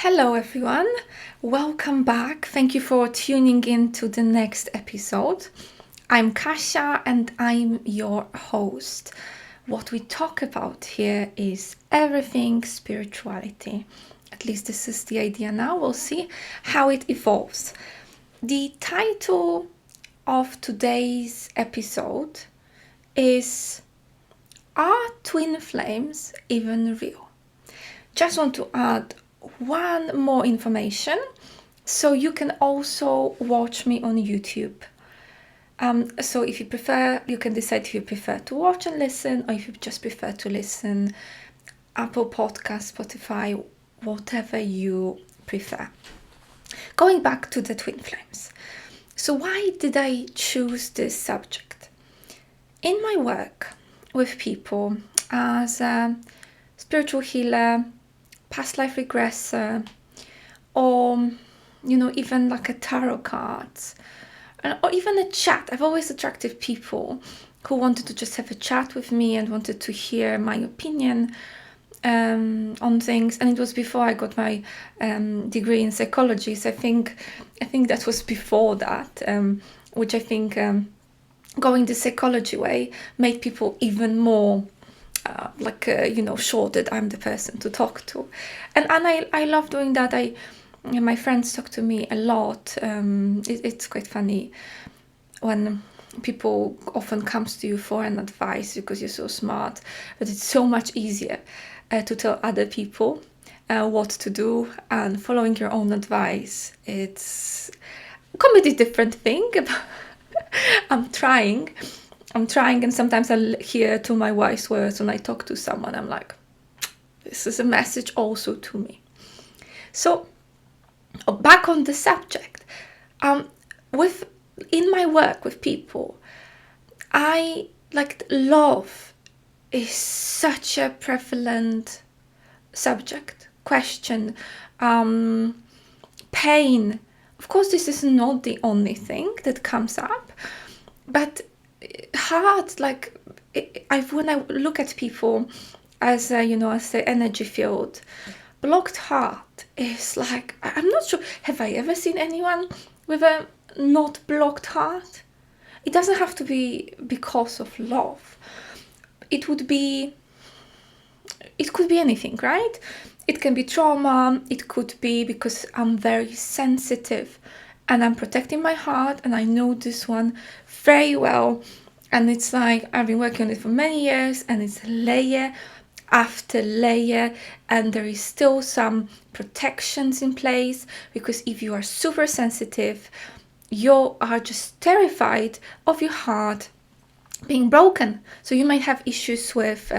Hello everyone, welcome back. Thank you for tuning in to the next episode. I'm Kasia and I'm your host. What we talk about here is everything spirituality. At least this is the idea now. We'll see how it evolves. The title of today's episode is Are Twin Flames Even Real? Just want to add one more information, so you can also watch me on YouTube. So if you prefer, you can decide if you prefer to watch and listen, or if you just prefer to listen, Apple Podcast, Spotify, whatever you prefer. Going back to the twin flames. So why did I choose this subject? In my work with people as a spiritual healer, past life regressor, or even like a tarot cards, or even a chat. I've always attracted people who wanted to just have a chat with me and wanted to hear my opinion on things. And it was before I got my degree in psychology, so I think that was before that, which I think going the psychology way made people even more sure that I'm the person to talk to, and I love doing that. My friends talk to me a lot. It's quite funny when people often comes to you for an advice because you're so smart, but it's so much easier to tell other people what to do, and following your own advice, it's a completely different thing. I'm trying, and sometimes I'll hear to my wise words when I talk to someone. I'm like, this is a message also to me. So, back on the subject, in my work with people, I love is such a prevalent subject, question, pain. Of course, this is not the only thing that comes up, but heart, when I look at people as the energy field, blocked heart is like, I'm not sure, have I ever seen anyone with a not blocked heart? It doesn't have to be because of love. It could be anything, right? It can be trauma, it could be because I'm very sensitive and I'm protecting my heart, and I know this one very well, and it's like I've been working on it for many years, and it's layer after layer, and there is still some protections in place, because if you are super sensitive, you are just terrified of your heart being broken. So you might have issues with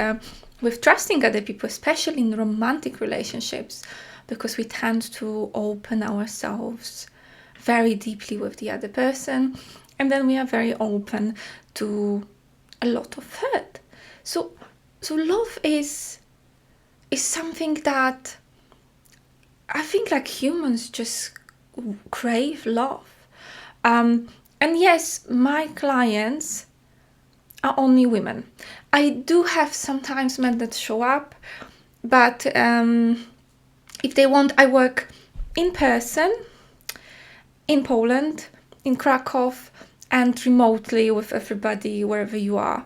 trusting other people, especially in romantic relationships, because we tend to open ourselves very deeply with the other person, and then we are very open to a lot of hurt. So love is something that I think humans just crave love. And yes, my clients are only women. I do have sometimes men that show up, but if they want, I work in person in Poland, in Krakow, and remotely with everybody wherever you are.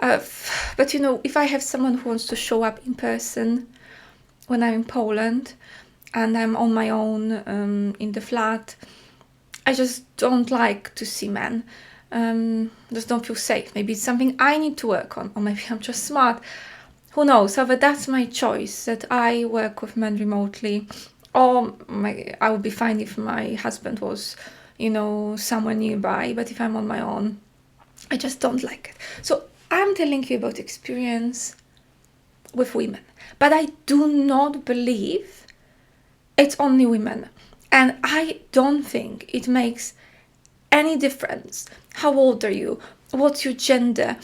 But if I have someone who wants to show up in person when I'm in Poland and I'm on my own in the flat, I just don't like to see men. Just don't feel safe. Maybe it's something I need to work on, or maybe I'm just smart. Who knows? However, that's my choice, that I work with men remotely. Or I would be fine if my husband was, somewhere nearby. But if I'm on my own, I just don't like it. So I'm telling you about experience with women. But I do not believe it's only women. And I don't think it makes any difference. How old are you? What's your gender?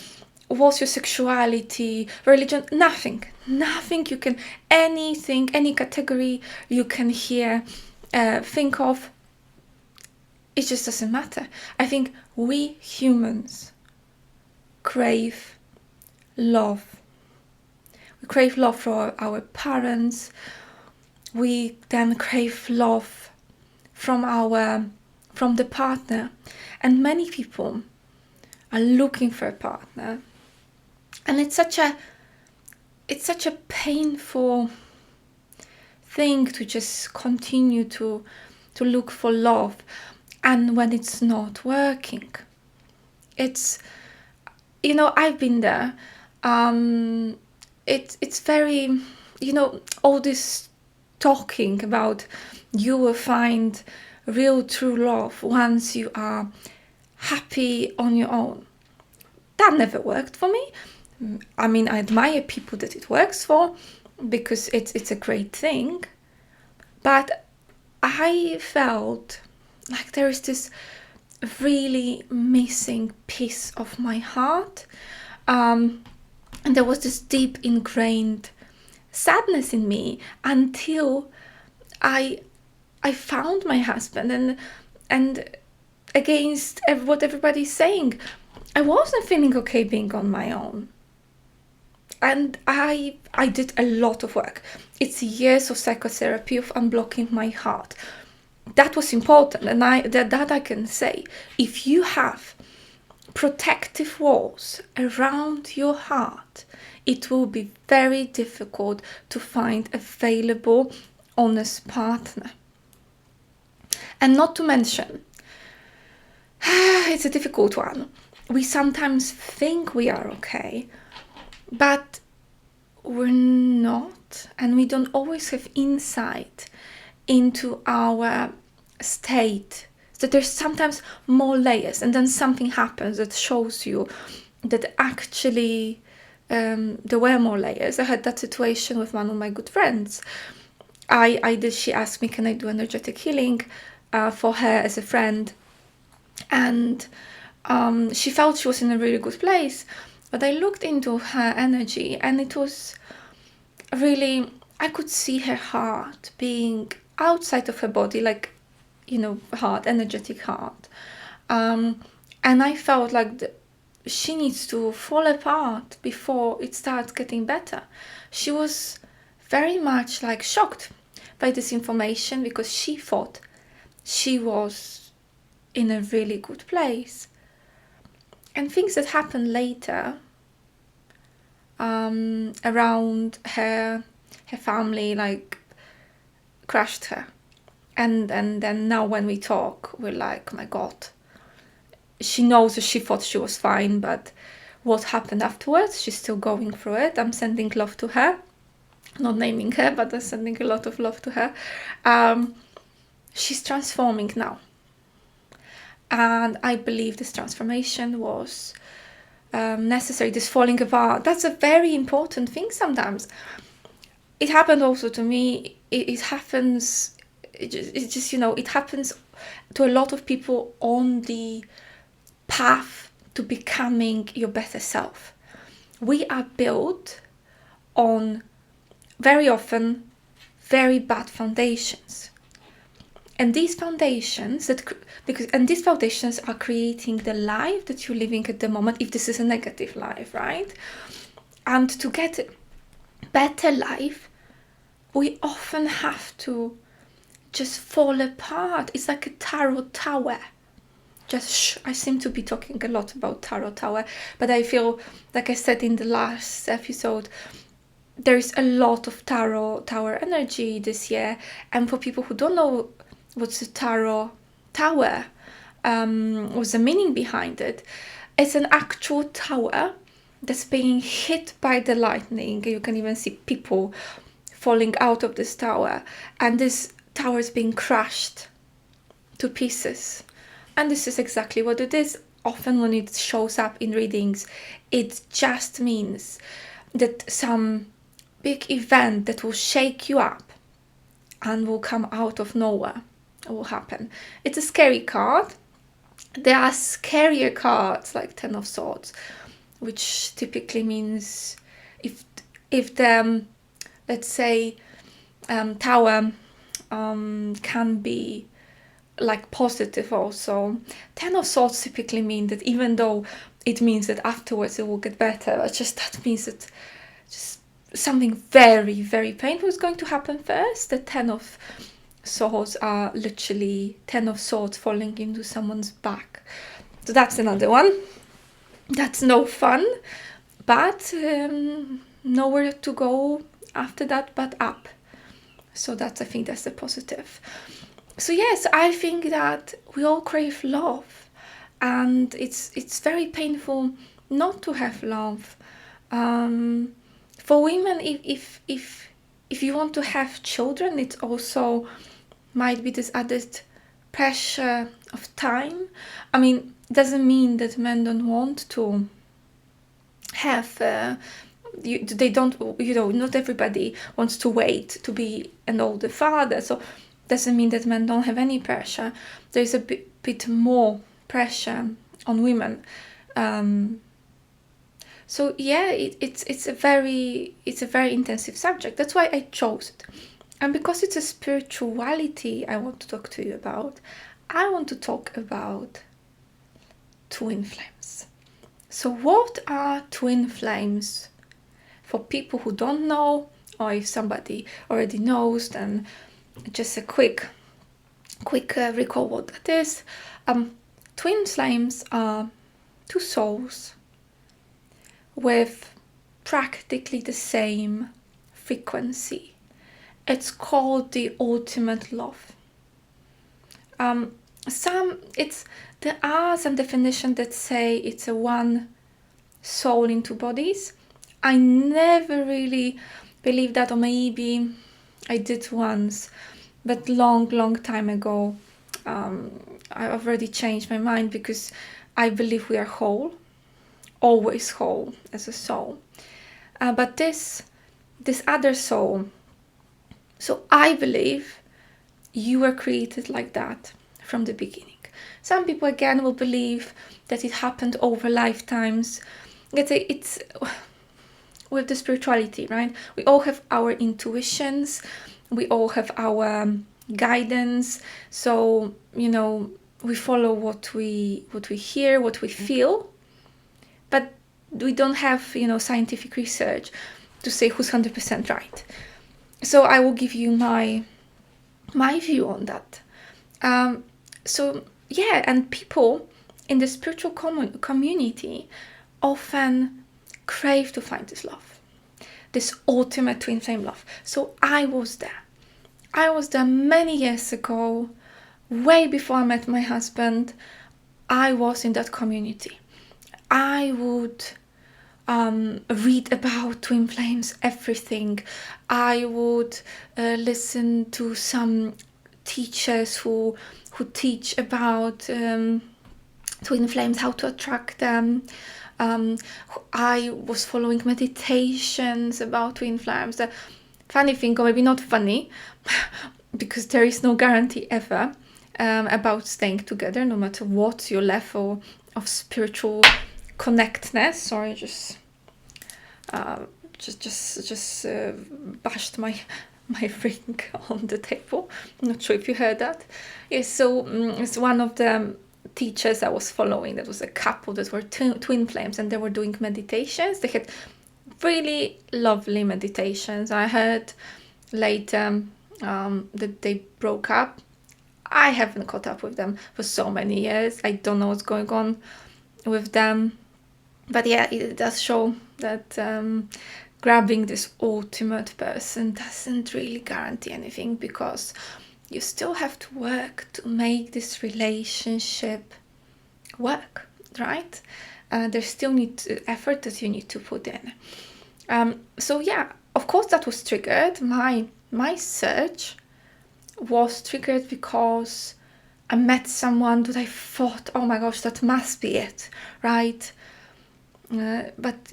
What's your sexuality, religion? Nothing. You can, anything, any category you can think of. It just doesn't matter. I think we humans crave love. We crave love for our parents, we then crave love from the partner. And many people are looking for a partner, and it's such a painful thing to just continue to look for love, and when it's not working, it's, I've been there. It's very, all this talking about you will find real true love once you are happy on your own. That never worked for me. I mean, I admire people that it works for, because it's a great thing. But I felt like there is this really missing piece of my heart. And there was this deep ingrained sadness in me until I found my husband, and against what everybody's saying, I wasn't feeling okay being on my own. And I did a lot of work. It's years of psychotherapy of unblocking my heart. That was important, and that I can say. If you have protective walls around your heart, it will be very difficult to find a available, honest partner. And not to mention, it's a difficult one. We sometimes think we are okay, but we're not, and we don't always have insight into our state. So there's sometimes more layers, and then something happens that shows you that actually there were more layers. I had that situation with one of my good friends. She asked me, can I do energetic healing for her as a friend? And she felt she was in a really good place. But I looked into her energy, and it was really, I could see her heart being outside of her body, like, heart, energetic heart. And I felt like she needs to fall apart before it starts getting better. She was very much like shocked by this information, because she thought she was in a really good place. And things that happened later around her family, like, crushed her. And then now when we talk, we're like, oh my God, she knows that she thought she was fine, but what happened afterwards, she's still going through it. I'm sending love to her, not naming her, but I'm sending a lot of love to her. She's transforming now. And I believe this transformation was necessary, this falling apart. That's a very important thing sometimes. It happened also to me. It happens, it happens to a lot of people on the path to becoming your better self. We are built on, very often, very bad foundations. And these foundations these foundations are creating the life that you're living at the moment, if this is a negative life, right? And to get a better life, we often have to just fall apart. It's like a tarot tower. I seem to be talking a lot about tarot tower, but I feel, like I said in the last episode, there's a lot of tarot tower energy this year. And for people who don't know what's a tarot tower, what's the meaning behind it, it's an actual tower that's being hit by the lightning. You can even see people falling out of this tower, and this tower is being crushed to pieces. And this is exactly what it is. Often when it shows up in readings, it just means that some big event that will shake you up and will come out of nowhere will happen. It's a scary card. There are scarier cards like Ten of Swords, which typically means if the, let's say, tower can be like positive also. Ten of Swords typically mean that even though it means that afterwards it will get better, that means that just something very, very painful is going to happen first. The 10 of swords are literally 10 of swords falling into someone's back. So that's another one. That's no fun, but nowhere to go after that but up. So I think that's the positive. So yes, I think that we all crave love, and it's very painful not to have love. For women, if you want to have children, it also might be this added pressure of time. I mean, doesn't mean that men don't want to have they don't, not everybody wants to wait to be an older father, so doesn't mean that men don't have any pressure. There's a bit more pressure on women. So yeah, it's a very intensive subject. That's why I chose it. And because it's a spirituality I want to talk to you about, I want to talk about twin flames. So what are twin flames? For people who don't know, or if somebody already knows, then just a quick recall what that is. Twin flames are two souls with practically the same frequency. It's called the ultimate love. There are some definitions that say it's a one soul in two bodies. I never really believed that, or maybe I did once, but long time ago. I've already changed my mind because I believe we are whole, always whole as a soul. But this other soul, so I believe you were created like that from the beginning. Some people again will believe that it happened over lifetimes. It's with the spirituality, right? We all have our intuitions, we all have our guidance. So we follow what we hear, what we feel, but we don't have scientific research to say who's 100% right. So I will give you my view on that. So yeah, and people in the spiritual community often crave to find this love, this ultimate twin flame love. So I was there many years ago, way before I met my husband. I was in that community. I would read about twin flames, everything. I would listen to some teachers who teach about twin flames, how to attract them. I was following meditations about twin flames. The funny thing, or maybe not funny, because there is no guarantee ever about staying together, no matter what your level of spiritual connectedness. Sorry, just bashed my ring on the table. I'm not sure if you heard that. Yes, so it's one of the teachers I was following. That was a couple that were twin flames, and they were doing meditations. They had really lovely meditations. I heard later that they broke up. I haven't caught up with them for so many years. I don't know what's going on with them. But yeah, it does show that grabbing this ultimate person doesn't really guarantee anything, because you still have to work to make this relationship work, right? There's still effort that you need to put in. So yeah, of course that was triggered. My search was triggered because I met someone that I thought, oh my gosh, that must be it, right? But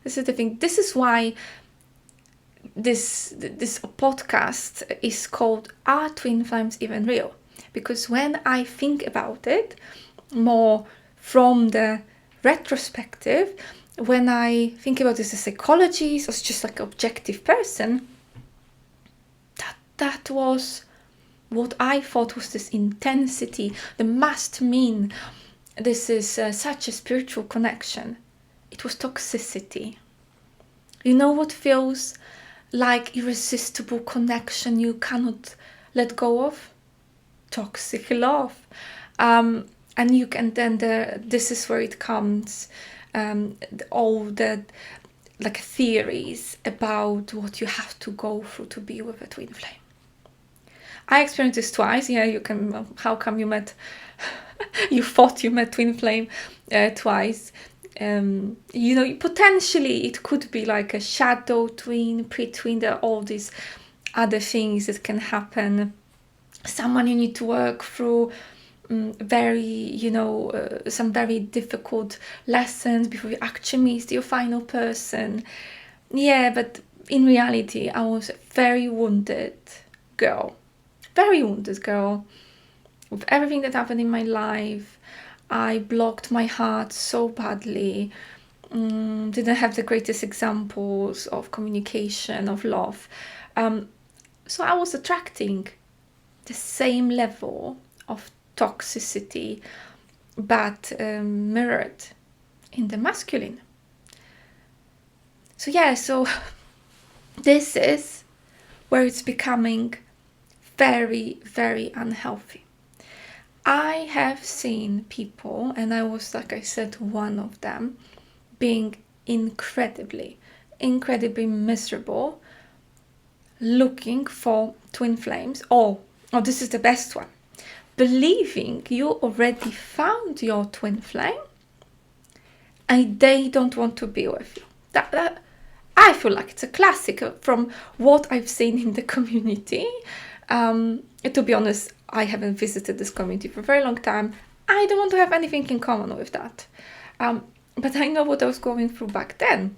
this is the thing. This is why this podcast is called Are Twin Flames Even Real? Because when I think about it more from the retrospective, when I think about this as a psychologist or just like an objective person, that was what I thought was this intensity, the must mean this is such a spiritual connection. It was toxicity. You know what feels like irresistible connection you cannot let go of? Toxic love. And you can then this is where it comes, all the like theories about what you have to go through to be with a twin flame. I experienced this twice. Yeah, you can. How come you met? You thought you met twin flame twice. You know, potentially it could be like a shadow twin, pre-twin. There are all these other things that can happen. Someone you need to work through some very difficult lessons before you actually meet your final person. Yeah, but in reality, I was a very wounded girl. Very wounded girl. With everything that happened in my life, I blocked my heart so badly. Didn't have the greatest examples of communication, of love. So I was attracting the same level of toxicity, but mirrored in the masculine. So this is where it's becoming very, very unhealthy. I have seen people, and I was, like I said, one of them, being incredibly miserable, looking for twin flames. Oh, this is the best one. Believing you already found your twin flame and they don't want to be with you. That I feel like it's a classic from what I've seen in the community. To be honest, I haven't visited this community for a very long time. I don't want to have anything in common with that. But I know what I was going through back then.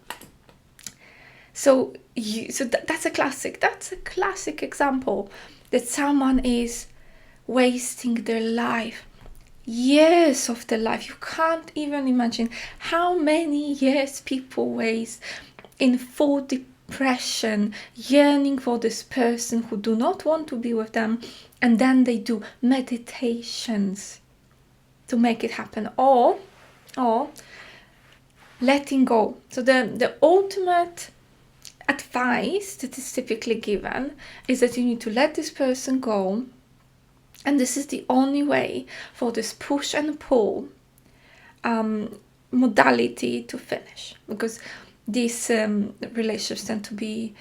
So that's a classic. That's a classic example that someone is wasting their life, years of their life. You can't even imagine how many years people waste in full depression, yearning for this person who do not want to be with them, and then they do meditations to make it happen, or letting go. So the ultimate advice that is typically given is that you need to let this person go, and this is the only way for this push and pull modality to finish, because these relationships tend to be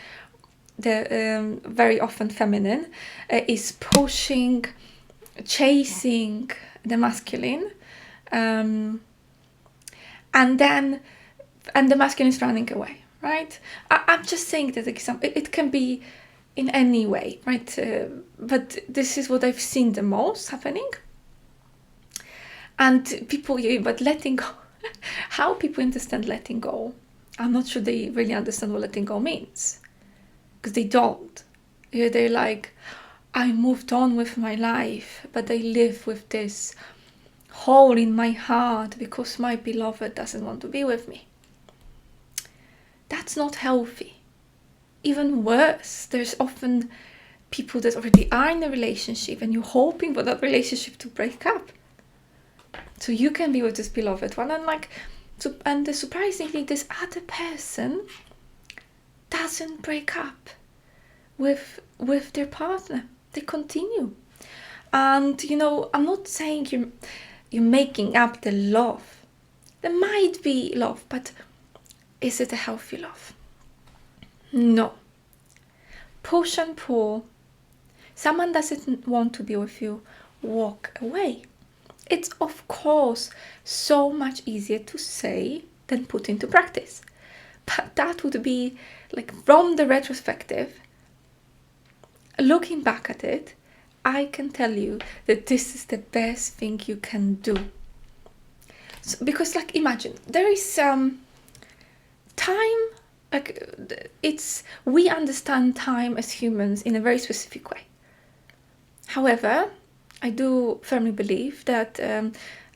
very often feminine, is pushing, chasing the masculine, and the masculine is running away, right? I'm just saying that example. It can be in any way, right? But this is what I've seen the most happening. And people, but letting go, how people understand letting go, I'm not sure they really understand what letting go means, because they don't. They're like, I moved on with my life, but I live with this hole in my heart because my beloved doesn't want to be with me. That's not healthy. Even worse, there's often people that already are in a relationship and you're hoping for that relationship to break up so you can be with this beloved one, and the surprising thing, this other person doesn't break up with their partner. They continue. And I'm not saying you're making up the love. There might be love, but is it a healthy love? No. Push and pull. Someone doesn't want to be with you, walk away. It's of course so much easier to say than put into practice. But that would be like, from the retrospective, looking back at it, I can tell you that this is the best thing you can do. So, because imagine, there is time, we understand time as humans in a very specific way. However, I do firmly believe that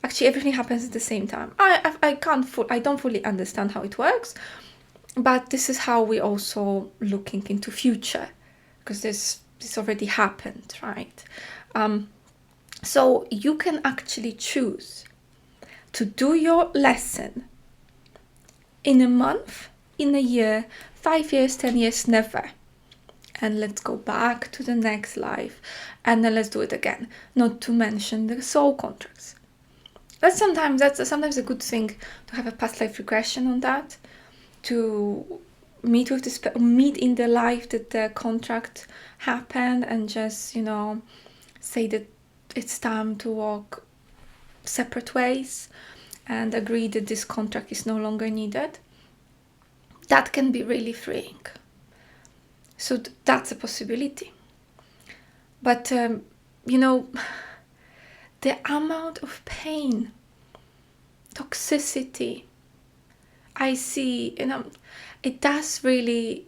actually everything happens at the same time. I don't fully understand how it works, but this is how we also looking into future, because this already happened, right? So you can actually choose to do your lesson in a month in a year, 5 years, 10 years, never. And let's go back to the next life, and then let's do it again. Not to mention the soul contracts. That's sometimes a good thing to have a past life regression on that, to meet in the life that the contract happened, and just say that it's time to walk separate ways and agree that this contract is no longer needed. That can be really freeing. So that's a possibility. But the amount of pain, toxicity I see, it does really,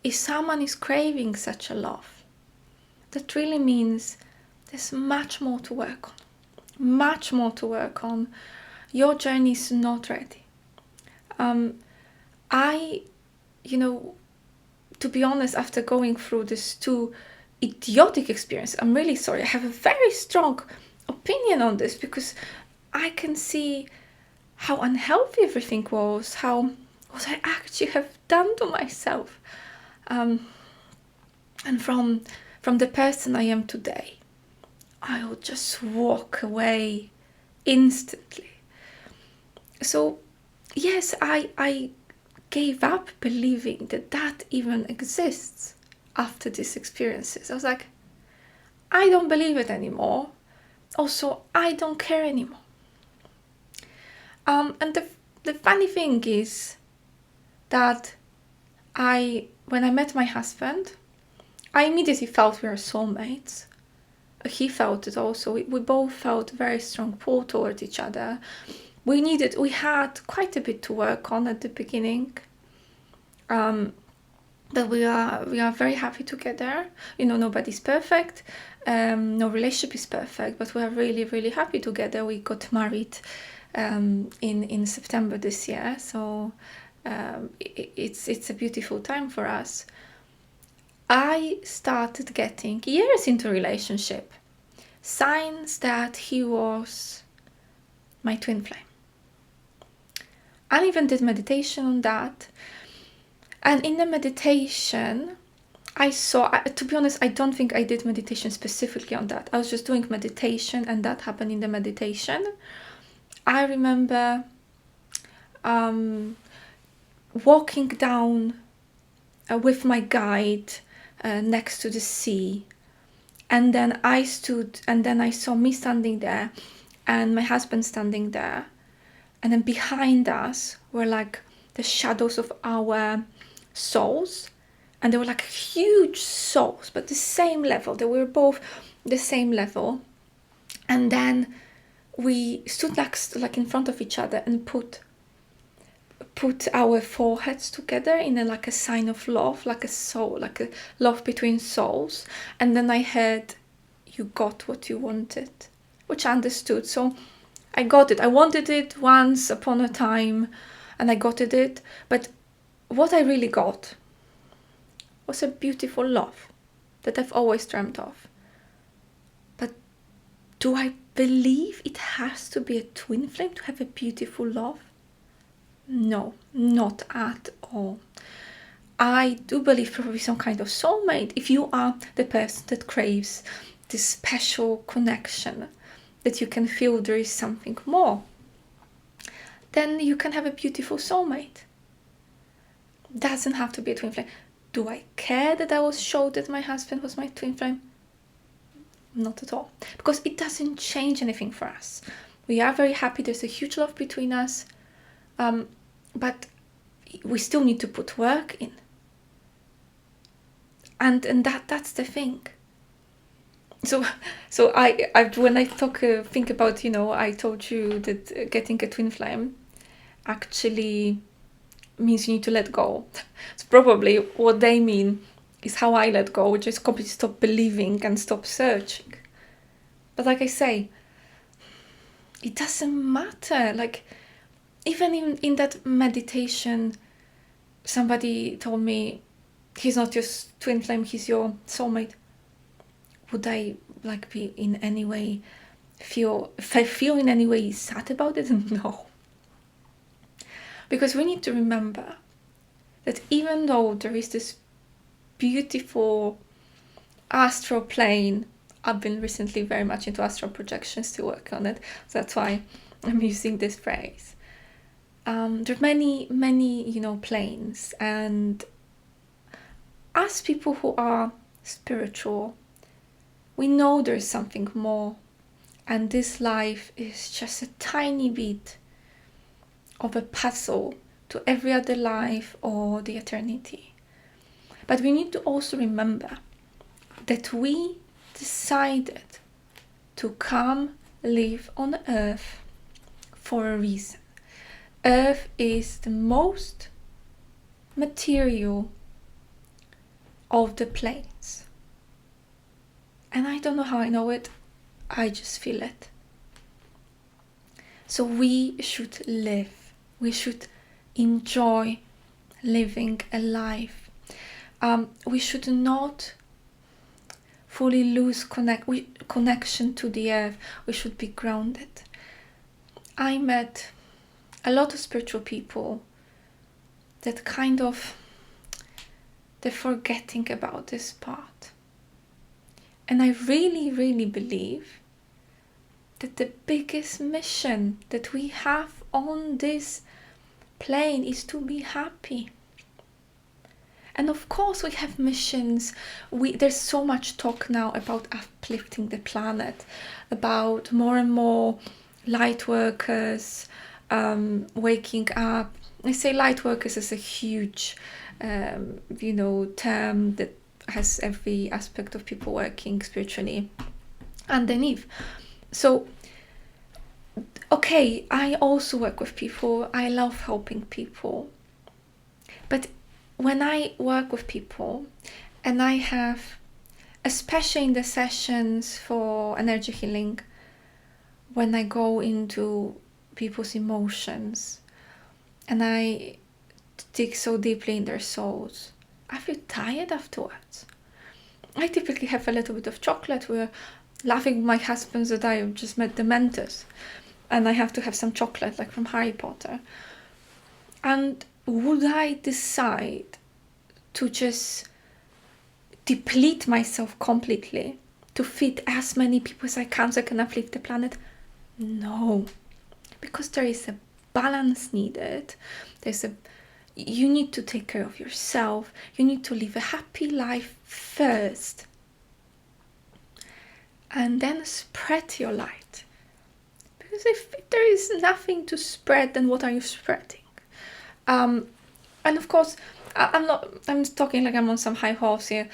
if someone is craving such a love, that really means there's much more to work on. Much more to work on. Your journey is not ready. To be honest, after going through these two idiotic experiences, I'm really sorry. I have a very strong opinion on this, because I can see how unhealthy everything was, what I actually have done to myself, and from the person I am today, I will just walk away instantly. So yes, I gave up believing that even exists after these experiences. I was like, I don't believe it anymore. Also, I don't care anymore. And the funny thing is that when I met my husband, I immediately felt we were soulmates. He felt it also. We both felt very strong pull toward each other. We had quite a bit to work on at the beginning. But we are very happy together. Nobody's perfect. No relationship is perfect, but we are really, really happy together. We got married in September this year, so it's a beautiful time for us. I started getting, years into relationship, signs that he was my twin flame. I even did meditation on that. And in the meditation, I saw, to be honest, I don't think I did meditation specifically on that. I was just doing meditation, and that happened in the meditation. I remember walking down with my guide next to the sea. And then I stood, and then I saw me standing there and my husband standing there. And then behind us were like the shadows of our souls. And they were like huge souls, but the same level. They were both the same level. And then we stood like in front of each other and put our foreheads together in like a sign of love, like a soul, like a love between souls. And then I heard, "You got what you wanted," which I understood. So I got it. I wanted it once upon a time, and I got it. But what I really got was a beautiful love that I've always dreamt of. But do I believe it has to be a twin flame to have a beautiful love? No, not at all. I do believe probably some kind of soulmate. If you are the person that craves this special connection, that you can feel there is something more, then you can have a beautiful soulmate. Doesn't have to be a twin flame. Do I care that I was showed that my husband was my twin flame? Not at all. Because it doesn't change anything for us. We are very happy. There's a huge love between us. But we still need to put work in. And that's the thing. So I when I think about, I told you that getting a twin flame actually means you need to let go. So probably what they mean is how I let go, which is completely stop believing and stop searching. But like I say, it doesn't matter. Like, even in that meditation, somebody told me, he's not your twin flame, he's your soulmate. Would I be in any way if I feel in any way sad about it? No. Because we need to remember that even though there is this beautiful astral plane, I've been recently very much into astral projections to work on it, so that's why I'm using this phrase. There are many planes, and as people who are spiritual, we know there's something more, and this life is just a tiny bit of a puzzle to every other life or the eternity. But we need to also remember that we decided to come live on Earth for a reason. Earth is the most material of the planes. And I don't know how I know it, I just feel it. So we should live. We should enjoy living a life. We should not fully lose connection to the earth. We should be grounded. I met a lot of spiritual people that they're forgetting about this part. And I really, really believe that the biggest mission that we have on this plane is to be happy. And of course we have missions. There's so much talk now about uplifting the planet, about more and more light workers waking up. I say light workers is a huge term that has every aspect of people working spiritually underneath. So okay, I also work with people. I love helping people. But when I work with people, and I have, especially in the sessions for energy healing, when I go into people's emotions and I dig so deeply in their souls, I feel tired afterwards. I typically have a little bit of chocolate. We're laughing with my husband that I just met the Dementors, and I have to have some chocolate, like from Harry Potter. And would I decide to just deplete myself completely to fit as many people as I can so I can uplift the planet? No, because there is a balance needed. You need to take care of yourself. You need to live a happy life first, and then spread your light. Because if there is nothing to spread, then what are you spreading? And of course, I'm talking like I'm on some high horse here.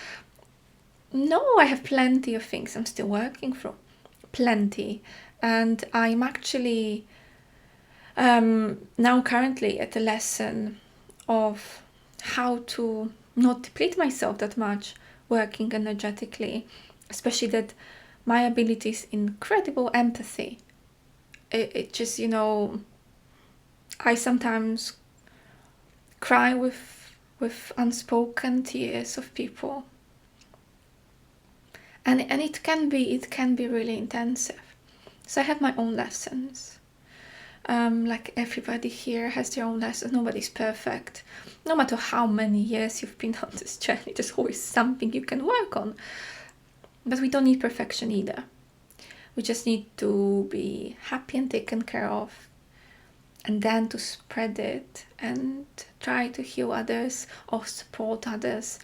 No, I have plenty of things I'm still working through. Plenty. And I'm actually now currently at a lesson of how to not deplete myself that much working energetically, especially that my ability is incredible empathy. It just, I sometimes cry with unspoken tears of people, and it can be really intensive. So I have my own lessons. Like everybody here has their own lessons. Nobody's perfect. No matter how many years you've been on this journey, there's always something you can work on. But we don't need perfection either. We just need to be happy and taken care of, and then to spread it and try to heal others or support others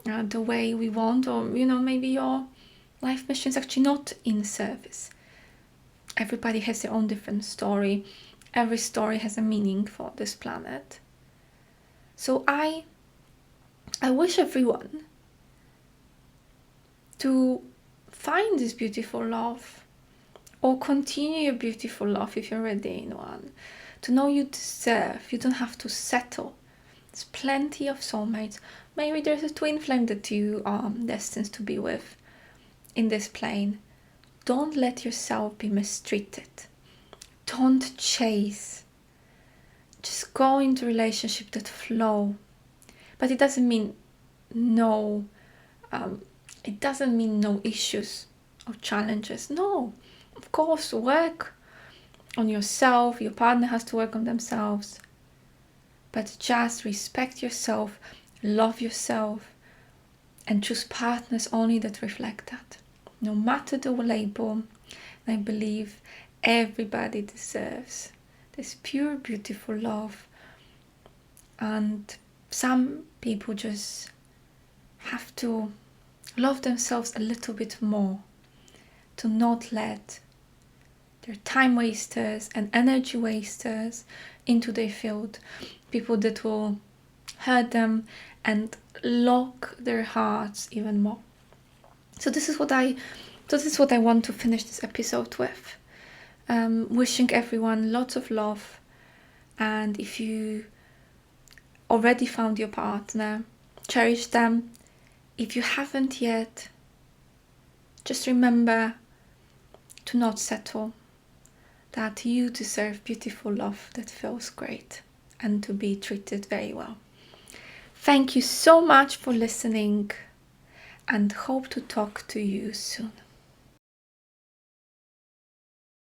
the way we want. Or maybe your life mission is actually not in service. Everybody has their own different story. Every story has a meaning for this planet. So I wish everyone to find this beautiful love, or continue your beautiful love if you're already in one. To know you deserve. You don't have to settle. There's plenty of soulmates. Maybe there's a twin flame that you are destined to be with in this plane. Don't let yourself be mistreated. Don't chase. Just go into relationship that flow. But it doesn't mean no. It doesn't mean no issues or challenges. No, of course, work on yourself. Your partner has to work on themselves. but just respect yourself, love yourself, and choose partners only that reflect that. No matter the label, I believe everybody deserves this pure, beautiful love. And some people just have to love themselves a little bit more, to not let their time wasters and energy wasters into their field, people that will hurt them and lock their hearts even more. So this is what I want to finish this episode with. Wishing everyone lots of love, and if you already found your partner, cherish them. If you haven't yet, just remember to not settle, that you deserve beautiful love that feels great and to be treated very well. Thank you so much for listening, and hope to talk to you soon.